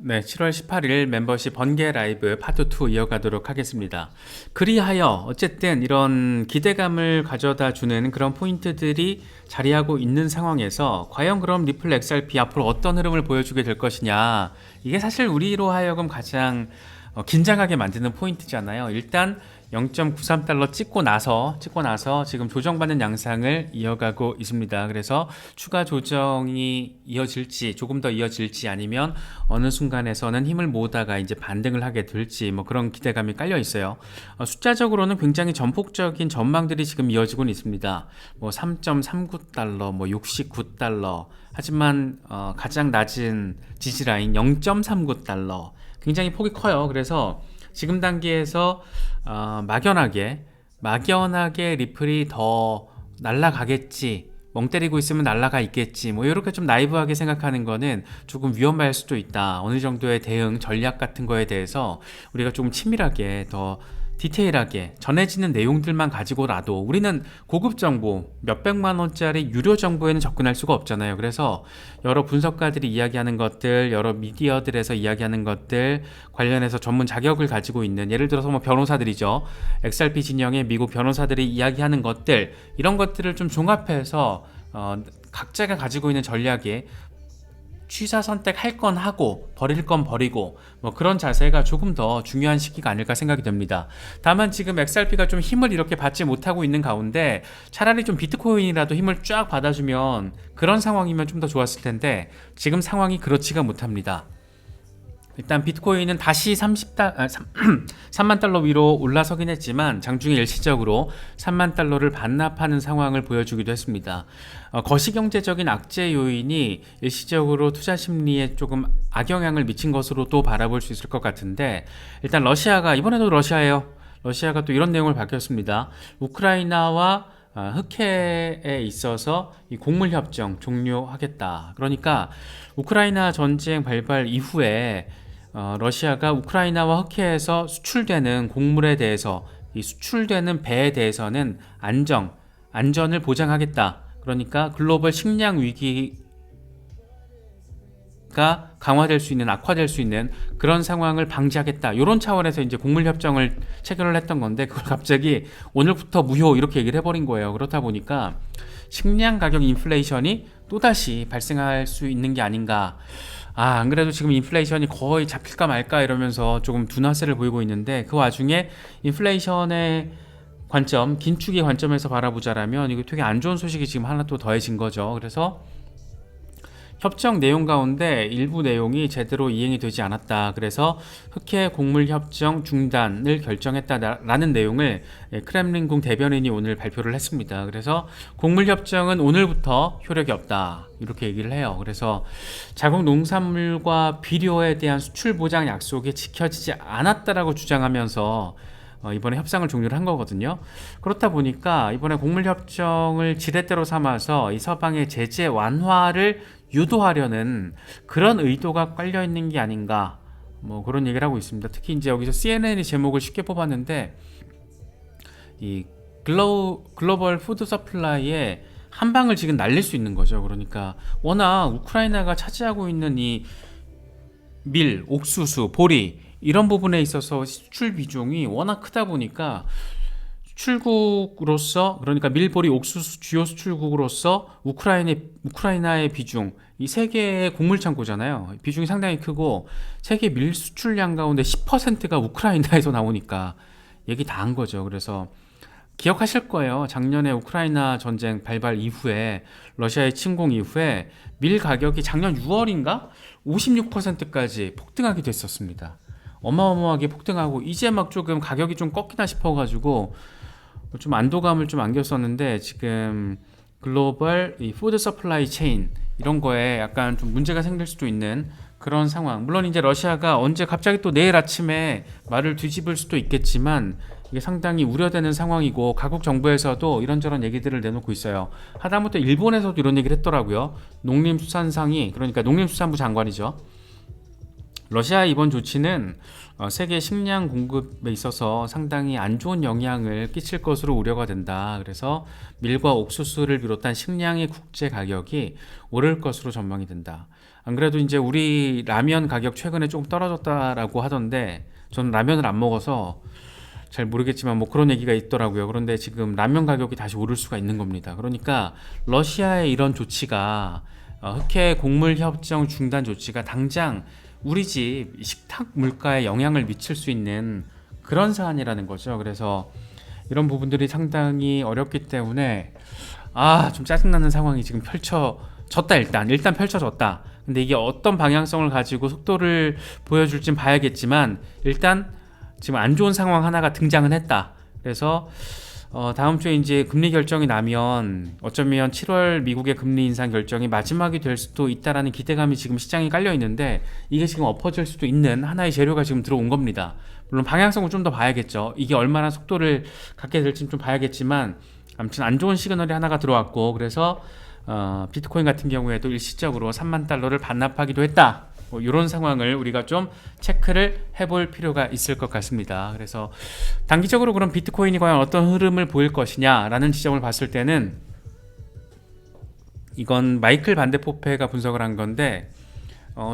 네, 7월 18일 멤버십 번개 라이브 파트 2 이어가도록 하겠습니다. 그리하여 어쨌든 이런 기대감을 가져다 주는 그런 포인트들이 자리하고 있는 상황에서 과연 그럼 리플 XRP 앞으로 어떤 흐름을 보여주게 될 것이냐, 이게 사실 우리로 하여금 가장 긴장하게 만드는 포인트잖아요. 일단 0.93달러 찍고 나서 지금 조정받는 양상을 이어가고 있습니다. 그래서 추가 조정이 이어질지, 조금 더 이어질지, 아니면 어느 순간에서는 힘을 모으다가 이제 반등을 하게 될지, 뭐 그런 기대감이 깔려 있어요. 숫자적으로는 굉장히 전폭적인 전망들이 지금 이어지고 있습니다. 뭐 3.39달러, 뭐 69달러. 하지만 가장 낮은 지지라인 0.39달러. 굉장히 폭이 커요. 그래서 지금 단계에서 막연하게 리플이 더 날아가겠지, 멍 때리고 있으면 날아가 있겠지, 뭐 이렇게 좀 나이브하게 생각하는 거는 조금 위험할 수도 있다. 어느 정도의 대응 전략 같은 거에 대해서 우리가 조금 치밀하게, 더 디테일하게 전해지는 내용들만 가지고라도, 우리는 고급 정보 몇백만 원짜리 유료 정보에는 접근할 수가 없잖아요. 그래서 여러 분석가들이 이야기하는 것들, 여러 미디어들에서 이야기하는 것들 관련해서 전문 자격을 가지고 있는, 예를 들어서 뭐 변호사들이죠, XRP 진영의 미국 변호사들이 이야기하는 것들, 이런 것들을 좀 종합해서 각자가 가지고 있는 전략에 취사 선택할 건 하고 버릴 건 버리고, 뭐 그런 자세가 조금 더 중요한 시기가 아닐까 생각이 됩니다. 다만 지금 XRP가 좀 힘을 이렇게 받지 못하고 있는 가운데 차라리 좀 비트코인이라도 힘을 쫙 받아주면, 그런 상황이면 좀 더 좋았을 텐데 지금 상황이 그렇지가 못합니다. 일단 비트코인은 다시 3만 달러 위로 올라서긴 했지만 장중에 일시적으로 3만 달러를 반납하는 상황을 보여주기도 했습니다. 거시경제적인 악재 요인이 일시적으로 투자 심리에 조금 악영향을 미친 것으로도 바라볼 수 있을 것 같은데, 일단 러시아가, 이번에도 러시아가 또 이런 내용을 밝혔습니다. 우크라이나와 흑해에 있어서 이 곡물 협정 종료하겠다. 그러니까 우크라이나 전쟁 발발 이후에 러시아가 우크라이나와 흑해에서 수출되는 곡물에 대해서, 이 수출되는 배에 대해서는 안전을 보장하겠다. 그러니까 글로벌 식량 위기가 강화될 수 있는, 악화될 수 있는 그런 상황을 방지하겠다. 이런 차원에서 이제 곡물 협정을 체결을 했던 건데, 그걸 갑자기 오늘부터 무효 이렇게 얘기를 해버린 거예요. 그렇다 보니까 식량 가격 인플레이션이 또다시 발생할 수 있는 게 아닌가. 안 그래도 지금 인플레이션이 거의 잡힐까 말까 이러면서 조금 둔화세를 보이고 있는데, 그 와중에 인플레이션의 관점, 긴축의 관점에서 바라보자라면 이거 되게 안 좋은 소식이 지금 하나 또 더해진 거죠. 그래서 협정 내용 가운데 일부 내용이 제대로 이행이 되지 않았다. 그래서 흑해 곡물 협정 중단을 결정했다라는 내용을 크렘린궁 대변인이 오늘 발표를 했습니다. 그래서 곡물 협정은 오늘부터 효력이 없다, 이렇게 얘기를 해요. 그래서 자국 농산물과 비료에 대한 수출 보장 약속이 지켜지지 않았다라고 주장하면서 이번에 협상을 종료를 한 거거든요. 그렇다 보니까 이번에 곡물 협정을 지렛대로 삼아서 이 서방의 제재 완화를 유도하려는 그런 의도가 깔려 있는 게 아닌가, 뭐 그런 얘기를 하고 있습니다. 특히 이제 여기서 CNN이 제목을 쉽게 뽑았는데, 이 글로벌 푸드 서플라이에 한 방을 지금 날릴 수 있는 거죠. 그러니까 워낙 우크라이나가 차지하고 있는 이 밀, 옥수수, 보리, 이런 부분에 있어서 수출 비중이 워낙 크다 보니까 수출국으로서, 그러니까 밀보리 옥수수 주요 수출국으로서 우크라이나의 비중, 이 세계의 곡물 창고잖아요. 비중이 상당히 크고 세계 밀 수출량 가운데 10%가 우크라이나에서 나오니까 얘기 다 한 거죠. 그래서 기억하실 거예요. 작년에 우크라이나 전쟁 발발 이후에, 러시아의 침공 이후에 밀 가격이 작년 6월인가 56%까지 폭등하게 됐었습니다. 어마어마하게 폭등하고, 이제 막 조금 가격이 좀 꺾이나 싶어가지고 좀 안도감을 좀 안겼었는데, 지금 글로벌 이 푸드 서플라이 체인 이런 거에 약간 좀 문제가 생길 수도 있는 그런 상황. 물론 이제 러시아가 언제 갑자기 또 내일 아침에 말을 뒤집을 수도 있겠지만 이게 상당히 우려되는 상황이고, 각국 정부에서도 이런저런 얘기들을 내놓고 있어요. 하다못해 일본에서도 이런 얘기를 했더라고요. 농림수산상이, 그러니까 농림수산부 장관이죠. 러시아의 이번 조치는 세계 식량 공급에 있어서 상당히 안 좋은 영향을 끼칠 것으로 우려가 된다. 그래서 밀과 옥수수를 비롯한 식량의 국제 가격이 오를 것으로 전망이 된다. 안 그래도 이제 우리 라면 가격 최근에 조금 떨어졌다라고 하던데 저는 라면을 안 먹어서 잘 모르겠지만 뭐 그런 얘기가 있더라고요. 그런데 지금 라면 가격이 다시 오를 수가 있는 겁니다. 그러니까 러시아의 이런 조치가 흑해 곡물 협정 중단 조치가 당장 우리 집 식탁 물가에 영향을 미칠 수 있는 그런 사안이라는 거죠. 그래서 이런 부분들이 상당히 어렵기 때문에 좀 짜증나는 상황이 지금 펼쳐졌다. 일단 펼쳐졌다. 근데 이게 어떤 방향성을 가지고 속도를 보여줄진 봐야겠지만 일단 지금 안 좋은 상황 하나가 등장은 했다. 그래서 다음 주에 이제 금리 결정이 나면 어쩌면 7월 미국의 금리 인상 결정이 마지막이 될 수도 있다라는 기대감이 지금 시장에 깔려 있는데 이게 지금 엎어질 수도 있는 하나의 재료가 지금 들어온 겁니다. 물론 방향성을 좀 더 봐야겠죠. 이게 얼마나 속도를 갖게 될지는 좀 봐야겠지만 아무튼 안 좋은 시그널이 하나가 들어왔고 그래서 비트코인 같은 경우에도 일시적으로 3만 달러를 반납하기도 했다. 뭐 이런 상황을 우리가 좀 체크를 해볼 필요가 있을 것 같습니다. 그래서 단기적으로 그럼 비트코인이 과연 어떤 흐름을 보일 것이냐라는 지점을 봤을 때는 이건 마이클 반데포페가 분석을 한 건데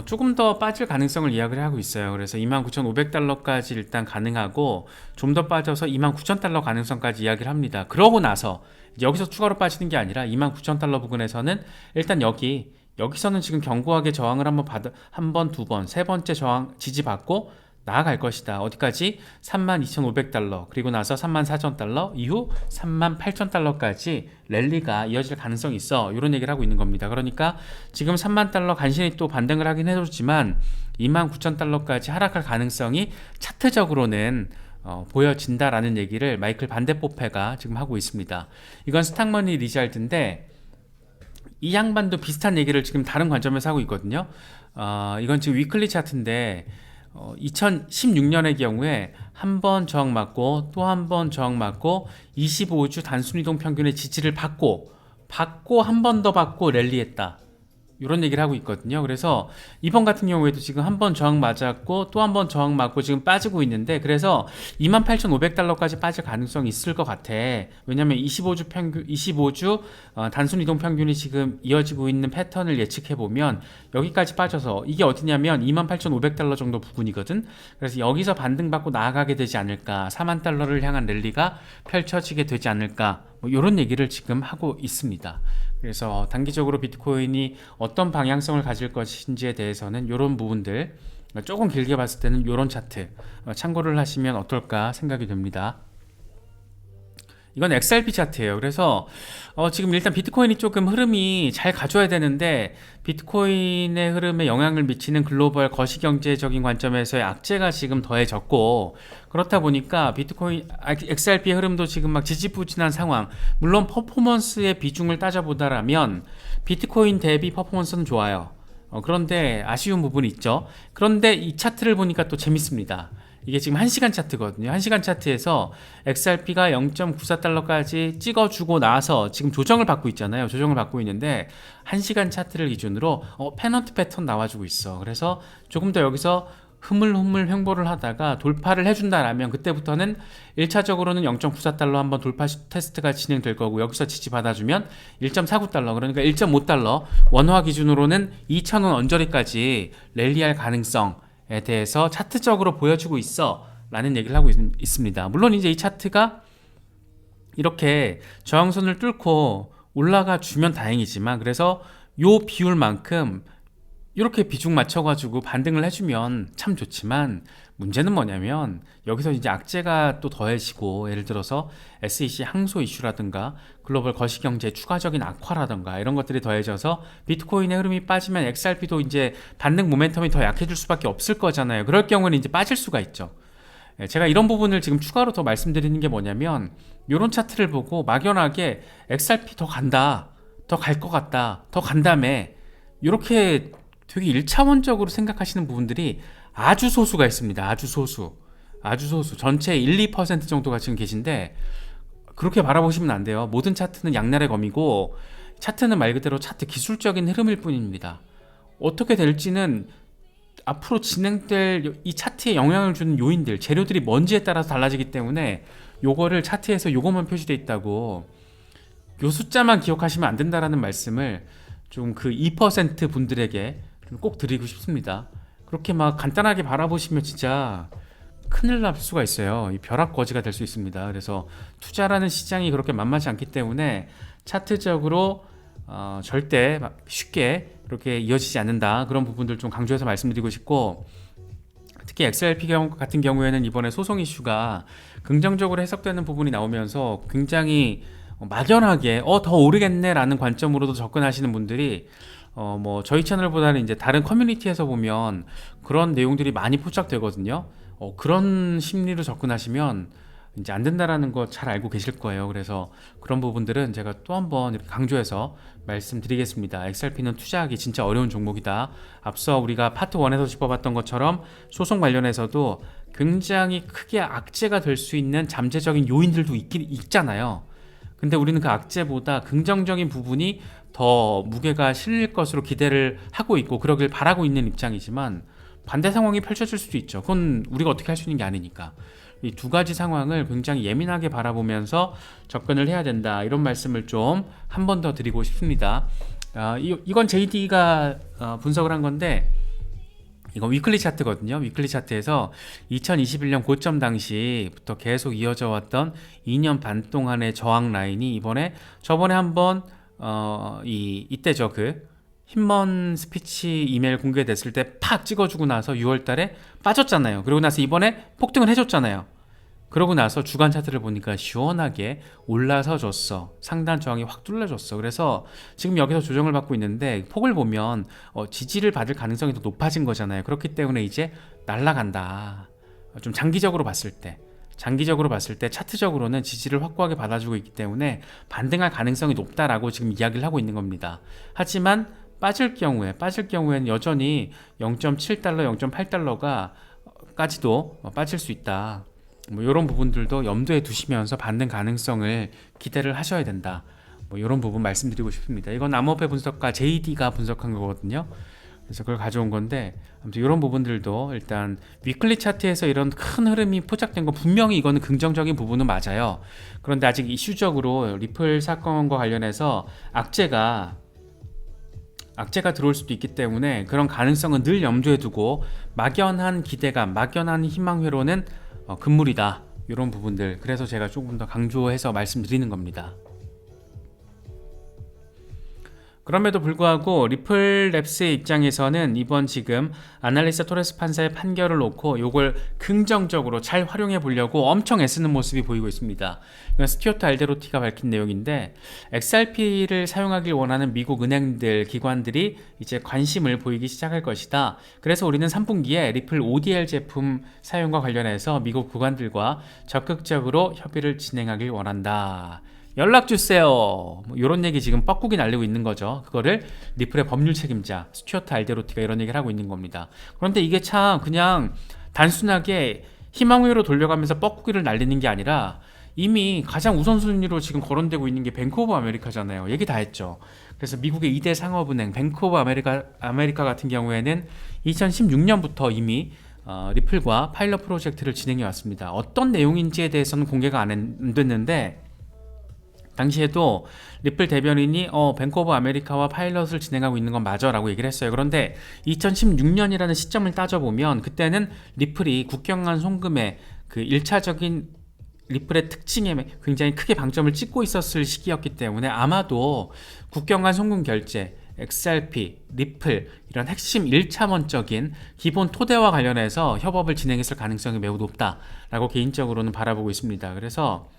조금 더 빠질 가능성을 이야기를 하고 있어요. 그래서 29,500달러까지 일단 가능하고 좀 더 빠져서 29,000달러 가능성까지 이야기를 합니다. 그러고 나서 여기서 추가로 빠지는 게 아니라 29,000달러 부근에서는 일단 여기서는 지금 견고하게 저항을 한 번, 두 번, 세 번째 저항 지지받고 나아갈 것이다. 어디까지? 32,500달러 그리고 나서 34,000달러 이후 38,000달러까지 랠리가 이어질 가능성이 있어. 이런 얘기를 하고 있는 겁니다. 그러니까 지금 3만 달러 간신히 또 반등을 하긴 해줬지만 29,000달러까지 하락할 가능성이 차트적으로는 보여진다라는 얘기를 마이클 반데포페가 지금 하고 있습니다. 이건 스탁머니 리잘드인데 이 양반도 비슷한 얘기를 지금 다른 관점에서 하고 있거든요. 이건 지금 위클리 차트인데 2016년의 경우에 한 번 저항 맞고 또 한 번 저항 맞고 25주 단순이동 평균의 지지를 받고 한 번 더 받고 랠리했다. 이런 얘기를 하고 있거든요. 그래서 이번 같은 경우에도 지금 한 번 저항 맞았고 또 한 번 저항 맞고 지금 빠지고 있는데 그래서 28,500달러까지 빠질 가능성이 있을 것 같아. 왜냐면 25주 단순 이동 평균이 지금 이어지고 있는 패턴을 예측해 보면 여기까지 빠져서 이게 어디냐면 28,500달러 정도 부근이거든. 그래서 여기서 반등받고 나아가게 되지 않을까. 4만 달러를 향한 랠리가 펼쳐지게 되지 않을까. 뭐 이런 얘기를 지금 하고 있습니다. 그래서 단기적으로 비트코인이 어떤 방향성을 가질 것인지에 대해서는 이런 부분들 조금 길게 봤을 때는 이런 차트 참고를 하시면 어떨까 생각이 듭니다. 이건 XRP 차트예요. 그래서 지금 일단 비트코인이 조금 흐름이 잘 가져야 되는데 비트코인의 흐름에 영향을 미치는 글로벌 거시경제적인 관점에서의 악재가 지금 더해졌고 그렇다 보니까 비트코인 XRP의 흐름도 지금 막 지지부진한 상황. 물론 퍼포먼스의 비중을 따져보다라면 비트코인 대비 퍼포먼스는 좋아요. 그런데 아쉬운 부분이 있죠. 그런데 이 차트를 보니까 또 재밌습니다. 이게 지금 1시간 차트거든요. 1시간 차트에서 XRP가 0.94달러까지 찍어주고 나서 지금 조정을 받고 있잖아요. 조정을 받고 있는데 1시간 차트를 기준으로 페넌트 패턴 나와주고 있어. 그래서 조금 더 여기서 흐물흐물 횡보를 하다가 돌파를 해준다라면 그때부터는 1차적으로는 0.94달러 한번 돌파 테스트가 진행될 거고 여기서 지지 받아주면 1.49달러 그러니까 1.5달러 원화 기준으로는 2,000원 언저리까지 랠리할 가능성에 대해서 차트적으로 보여주고 있어 라는 얘기를 하고 있습니다. 물론 이제 이 차트가 이렇게 저항선을 뚫고 올라가 주면 다행이지만 그래서 요 비율만큼 이렇게 비중 맞춰가지고 반등을 해주면 참 좋지만 문제는 뭐냐면 여기서 이제 악재가 또 더해지고 예를 들어서 SEC 항소 이슈라든가 글로벌 거시경제 추가적인 악화라든가 이런 것들이 더해져서 비트코인의 흐름이 빠지면 XRP도 이제 반등 모멘텀이 더 약해질 수밖에 없을 거잖아요. 그럴 경우는 이제 빠질 수가 있죠. 제가 이런 부분을 지금 추가로 더 말씀드리는 게 뭐냐면 이런 차트를 보고 막연하게 XRP 더 간다, 더 갈 것 같다, 더 간다며 이렇게 되게 1차원적으로 생각하시는 부분들이 아주 소수가 있습니다. 아주 소수. 전체 1, 2% 정도가 지금 계신데 그렇게 바라보시면 안 돼요. 모든 차트는 양날의 검이고 차트는 말 그대로 차트 기술적인 흐름일 뿐입니다. 어떻게 될지는 앞으로 진행될 이 차트에 영향을 주는 요인들, 재료들이 뭔지에 따라서 달라지기 때문에 요거를 차트에서 요것만 표시되어 있다고 요 숫자만 기억하시면 안 된다라는 말씀을 좀 그 2% 분들에게 꼭 드리고 싶습니다. 그렇게 막 간단하게 바라보시면 진짜 큰일 날 수가 있어요. 이 벼락거지가 될 수 있습니다. 그래서 투자라는 시장이 그렇게 만만치 않기 때문에 차트적으로 절대 쉽게 그렇게 이어지지 않는다. 그런 부분들 좀 강조해서 말씀드리고 싶고, 특히 XRP 같은 경우에는 이번에 소송 이슈가 긍정적으로 해석되는 부분이 나오면서 굉장히 막연하게 더 오르겠네 라는 관점으로도 접근하시는 분들이 뭐 저희 채널보다는 이제 다른 커뮤니티에서 보면 그런 내용들이 많이 포착되거든요. 그런 심리로 접근하시면 이제 안 된다라는 거 잘 알고 계실 거예요. 그래서 그런 부분들은 제가 또 한번 이렇게 강조해서 말씀드리겠습니다. XRP는 투자하기 진짜 어려운 종목이다. 앞서 우리가 파트 1에서 짚어봤던 것처럼 소송 관련해서도 굉장히 크게 악재가 될 수 있는 잠재적인 요인들도 있잖아요. 근데 우리는 그 악재보다 긍정적인 부분이 더 무게가 실릴 것으로 기대를 하고 있고 그러길 바라고 있는 입장이지만, 반대 상황이 펼쳐질 수도 있죠. 그건 우리가 어떻게 할 수 있는 게 아니니까. 이 두 가지 상황을 굉장히 예민하게 바라보면서 접근을 해야 된다, 이런 말씀을 좀 한 번 더 드리고 싶습니다. 이건 JD가 분석을 한 건데, 이건 위클리 차트거든요. 위클리 차트에서 2021년 고점 당시부터 계속 이어져 왔던 2년 반 동안의 저항 라인이 저번에 한번 이때죠. 그 힘먼 스피치 이메일 공개됐을 때 팍 찍어주고 나서 6월 달에 빠졌잖아요. 그러고 나서 이번에 폭등을 해줬잖아요. 그러고 나서 주간 차트를 보니까 시원하게 올라서 줬어. 상단 저항이 확 뚫려줬어. 그래서 지금 여기서 조정을 받고 있는데, 폭을 보면 지지를 받을 가능성이 더 높아진 거잖아요. 그렇기 때문에 이제 날아간다. 좀 장기적으로 봤을 때 차트적으로는 지지를 확고하게 받아주고 있기 때문에 반등할 가능성이 높다라고 지금 이야기를 하고 있는 겁니다. 하지만 빠질 경우에는 여전히 0.7달러, 0.8달러가 까지도 빠질 수 있다. 뭐 이런 부분들도 염두에 두시면서 받는 가능성을 기대를 하셔야 된다. 뭐 이런 부분 말씀드리고 싶습니다. 이건 암호화폐 분석가 JD가 분석한 거거든요. 그래서 그걸 가져온 건데, 아무튼 이런 부분들도 일단 위클리 차트에서 이런 큰 흐름이 포착된 거 분명히 이거는 긍정적인 부분은 맞아요. 그런데 아직 이슈적으로 리플 사건과 관련해서 악재가 들어올 수도 있기 때문에 그런 가능성은 늘 염두에 두고, 막연한 기대감, 막연한 희망회로는 금물이다. 이런 부분들, 그래서 제가 조금 더 강조해서 말씀드리는 겁니다. 그럼에도 불구하고 리플랩스의 입장에서는 이번 지금 아날리스트 토레스 판사의 판결을 놓고 이걸 긍정적으로 잘 활용해 보려고 엄청 애쓰는 모습이 보이고 있습니다. 이건 스튜어트 알데로티가 밝힌 내용인데, XRP를 사용하길 원하는 미국 은행들, 기관들이 이제 관심을 보이기 시작할 것이다. 그래서 우리는 3분기에 리플 ODL 제품 사용과 관련해서 미국 기관들과 적극적으로 협의를 진행하길 원한다. 연락주세요. 뭐 이런 얘기 지금 뻐꾸기 날리고 있는 거죠. 그거를 리플의 법률 책임자 스튜어트 알데로티가 이런 얘기를 하고 있는 겁니다. 그런데 이게 참 그냥 단순하게 희망회로 돌려가면서 뻐꾸기를 날리는 게 아니라, 이미 가장 우선순위로 지금 거론되고 있는 게 뱅크 오브 아메리카잖아요. 얘기 다 했죠. 그래서 미국의 2대 상업은행 뱅크 오브 아메리카 같은 경우에는 2016년부터 이미 리플과 파일럿 프로젝트를 진행해 왔습니다. 어떤 내용인지에 대해서는 공개가 안 됐는데, 당시에도 리플 대변인이 뱅크 오브 아메리카와 파일럿을 진행하고 있는 건 맞아 라고 얘기를 했어요. 그런데 2016년이라는 시점을 따져보면 그때는 리플이 국경간 송금의 그 1차적인 리플의 특징에 굉장히 크게 방점을 찍고 있었을 시기였기 때문에, 아마도 국경간 송금 결제, XRP, 리플 이런 핵심 1차원적인 기본 토대와 관련해서 협업을 진행했을 가능성이 매우 높다라고 개인적으로는 바라보고 있습니다. 그래서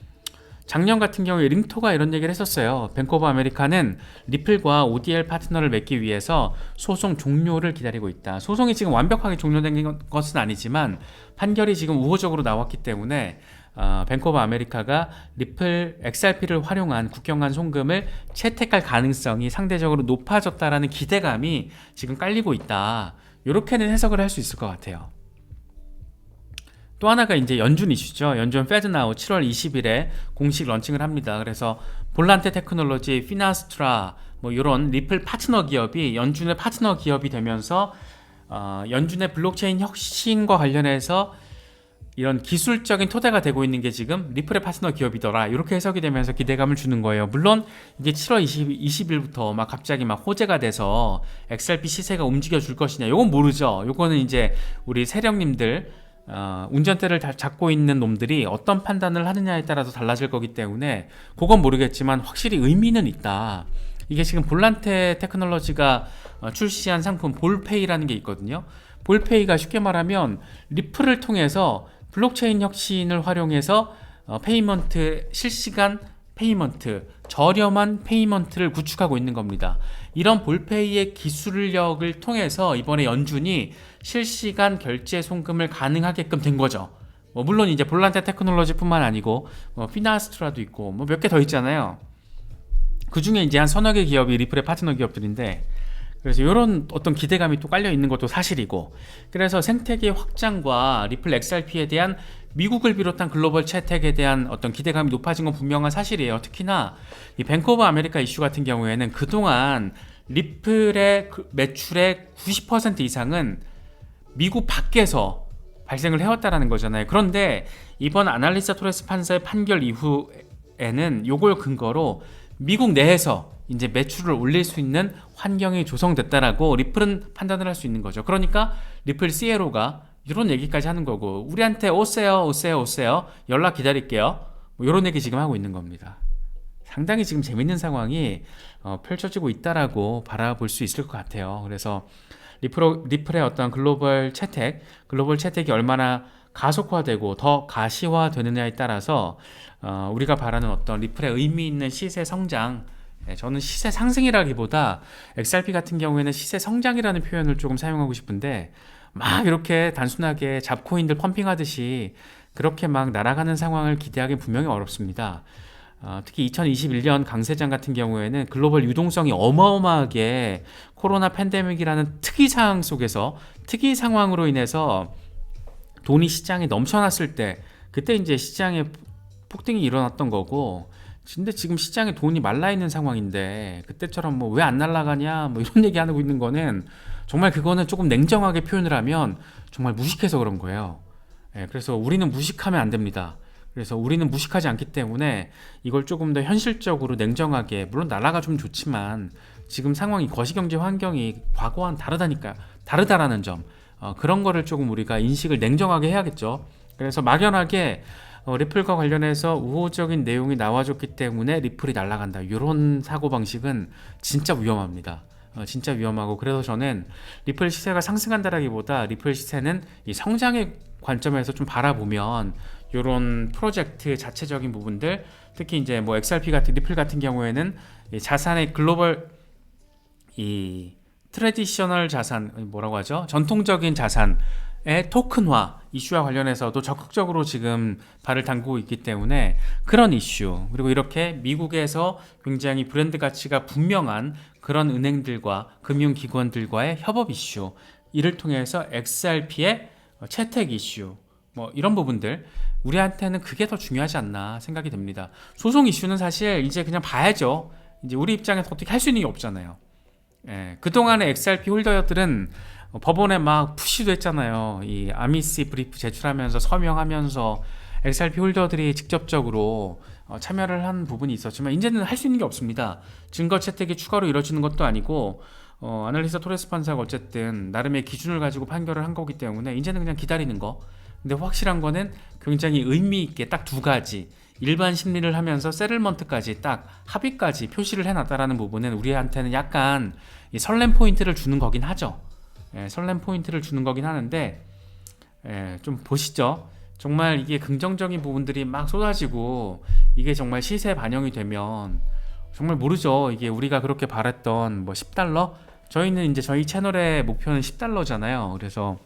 작년 같은 경우에 링토가 이런 얘기를 했었어요. 뱅크 오브 아메리카는 리플과 ODL 파트너를 맺기 위해서 소송 종료를 기다리고 있다. 소송이 지금 완벽하게 종료된 것은 아니지만 판결이 지금 우호적으로 나왔기 때문에 뱅크 오브 아메리카가 리플 XRP를 활용한 국경간 송금을 채택할 가능성이 상대적으로 높아졌다라는 기대감이 지금 깔리고 있다. 이렇게는 해석을 할 수 있을 것 같아요. 또 하나가 이제 연준 이슈죠. 연준 페드나우 7월 20일에 공식 런칭을 합니다. 그래서 볼란테 테크놀로지, 피나스트라 뭐 이런 리플 파트너 기업이 연준의 파트너 기업이 되면서 연준의 블록체인 혁신과 관련해서 이런 기술적인 토대가 되고 있는 게 지금 리플의 파트너 기업이더라, 이렇게 해석이 되면서 기대감을 주는 거예요. 물론 이게 7월 20일부터 막 갑자기 막 호재가 돼서 XRP 시세가 움직여 줄 것이냐, 이건 모르죠. 이거는 이제 우리 세력님들, 운전대를 잡고 있는 놈들이 어떤 판단을 하느냐에 따라서 달라질 거기 때문에 그건 모르겠지만 확실히 의미는 있다. 이게 지금 볼란테 테크놀로지가 출시한 상품 볼페이라는 게 있거든요. 볼페이가 쉽게 말하면 리플을 통해서 블록체인 혁신을 활용해서 페이먼트, 실시간 페이먼트, 저렴한 페이먼트를 구축하고 있는 겁니다. 이런 볼페이의 기술력을 통해서 이번에 연준이 실시간 결제 송금을 가능하게끔 된 거죠. 물론 이제 볼란테 테크놀로지뿐만 아니고 피나스트라도 있고 몇 개 더 있잖아요. 그 중에 이제 한 서너 개 기업이 리플의 파트너 기업들인데, 그래서 이런 어떤 기대감이 또 깔려 있는 것도 사실이고, 그래서 생태계 확장과 리플 XRP에 대한 미국을 비롯한 글로벌 채택에 대한 어떤 기대감이 높아진 건 분명한 사실이에요. 특히나 이 뱅크 오브 아메리카 이슈 같은 경우에는 그동안 리플의 매출의 90% 이상은 미국 밖에서 발생을 해왔다라는 거잖아요. 그런데 이번 아날리사 토레스 판사의 판결 이후에는 이걸 근거로 미국 내에서 이제 매출을 올릴 수 있는 환경이 조성됐다라고 리플은 판단을 할 수 있는 거죠. 그러니까 리플 CLO가 이런 얘기까지 하는 거고, 우리한테 오세요 연락 기다릴게요, 이런 얘기 지금 하고 있는 겁니다. 상당히 지금 재밌는 상황이 펼쳐지고 있다라고 바라볼 수 있을 것 같아요. 그래서 리플의 어떤 글로벌 채택이 얼마나 가속화되고 더 가시화되느냐에 따라서 우리가 바라는 어떤 리플의 의미 있는 시세 성장, 저는 시세 상승이라기보다 XRP 같은 경우에는 시세 성장이라는 표현을 조금 사용하고 싶은데, 막 이렇게 단순하게 잡코인들 펌핑하듯이 그렇게 막 날아가는 상황을 기대하기는 분명히 어렵습니다. 특히 2021년 강세장 같은 경우에는 글로벌 유동성이 어마어마하게 코로나 팬데믹이라는 특이 상황 속에서, 특이 상황으로 인해서 돈이 시장에 넘쳐났을 때, 그때 이제 시장에 폭등이 일어났던 거고, 근데 지금 시장에 돈이 말라있는 상황인데 그때처럼 왜 안 날아가냐 이런 얘기 하고 있는 거는, 정말 그거는 조금 냉정하게 표현을 하면 정말 무식해서 그런 거예요. 그래서 우리는 무식하면 안 됩니다. 그래서 우리는 무식하지 않기 때문에 이걸 조금 더 현실적으로 냉정하게, 물론 나라가 좀 좋지만 지금 상황이, 거시경제 환경이 과거와는 다르다라는 점, 그런 거를 조금 우리가 인식을 냉정하게 해야겠죠. 그래서 막연하게 리플과 관련해서 우호적인 내용이 나와줬기 때문에 리플이 날아간다, 이런 사고방식은 진짜 위험합니다. 진짜 위험하고, 그래서 저는 리플 시세가 상승한다라기보다 리플 시세는 이 성장의 관점에서 좀 바라보면 이런 프로젝트 자체적인 부분들, 특히 이제 XRP 같은, 리플 같은 경우에는 이 자산의 글로벌, 이 트래디셔널 자산, 뭐라고 하죠? 전통적인 자산의 토큰화 이슈와 관련해서도 적극적으로 지금 발을 담그고 있기 때문에 그런 이슈, 그리고 이렇게 미국에서 굉장히 브랜드 가치가 분명한 그런 은행들과 금융기관들과의 협업 이슈, 이를 통해서 XRP의 채택 이슈, 이런 부분들, 우리한테는 그게 더 중요하지 않나 생각이 됩니다. 소송 이슈는 사실 이제 그냥 봐야죠. 이제 우리 입장에서 어떻게 할 수 있는 게 없잖아요. 그동안의 XRP 홀더들은 법원에 막 푸시도 했잖아요. 이 아미시 브리프 제출하면서 서명하면서 XRP 홀더들이 직접적으로 참여를 한 부분이 있었지만, 이제는 할 수 있는 게 없습니다. 증거 채택이 추가로 이루어지는 것도 아니고, 아날리사 토레스 판사가 어쨌든 나름의 기준을 가지고 판결을 한 거기 때문에 이제는 그냥 기다리는 거. 근데 확실한 거는 굉장히 의미 있게 딱 두 가지, 일반 심리를 하면서 세틀먼트까지 딱 합의까지 표시를 해놨다라는 부분은 우리한테는 약간 이 설렘 포인트를 주는 거긴 하죠. 설렘 포인트를 주는 거긴 하는데, 좀 보시죠. 정말 이게 긍정적인 부분들이 막 쏟아지고 이게 정말 시세에 반영이 되면 정말 모르죠. 이게 우리가 그렇게 바랬던 $10? 저희는 이제 저희 채널의 목표는 $10잖아요. 그래서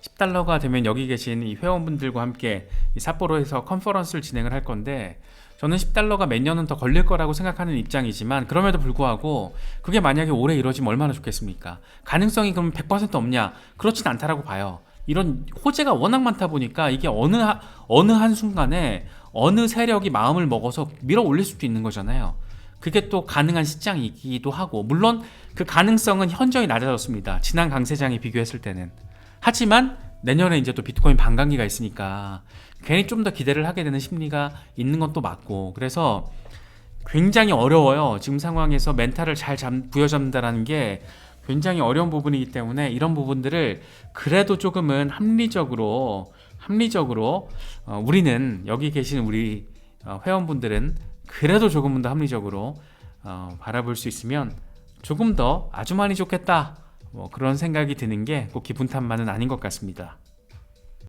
$10가 되면 여기 계신 이 회원분들과 함께 이 삿포로에서 컨퍼런스를 진행을 할 건데, 저는 $10가 몇 년은 더 걸릴 거라고 생각하는 입장이지만, 그럼에도 불구하고 그게 만약에 올해 이루어지면 얼마나 좋겠습니까? 가능성이 그럼 100% 없냐? 그렇진 않다라고 봐요. 이런 호재가 워낙 많다 보니까 이게 어느 한순간에 어느 세력이 마음을 먹어서 밀어 올릴 수도 있는 거잖아요. 그게 또 가능한 시장이기도 하고, 물론 그 가능성은 현저히 낮아졌습니다. 지난 강세장에 비교했을 때는. 하지만 내년에 이제 또 비트코인 반감기가 있으니까 괜히 좀 더 기대를 하게 되는 심리가 있는 건 또 맞고, 그래서 굉장히 어려워요. 지금 상황에서 멘탈을 잘 부여잡는다라는 게 굉장히 어려운 부분이기 때문에 이런 부분들을 그래도 조금은 합리적으로 우리는 여기 계신 우리 회원분들은 그래도 조금은 더 합리적으로 바라볼 수 있으면 조금 더 아주 많이 좋겠다, 뭐 그런 생각이 드는 게 꼭 기분 탓만은 아닌 것 같습니다.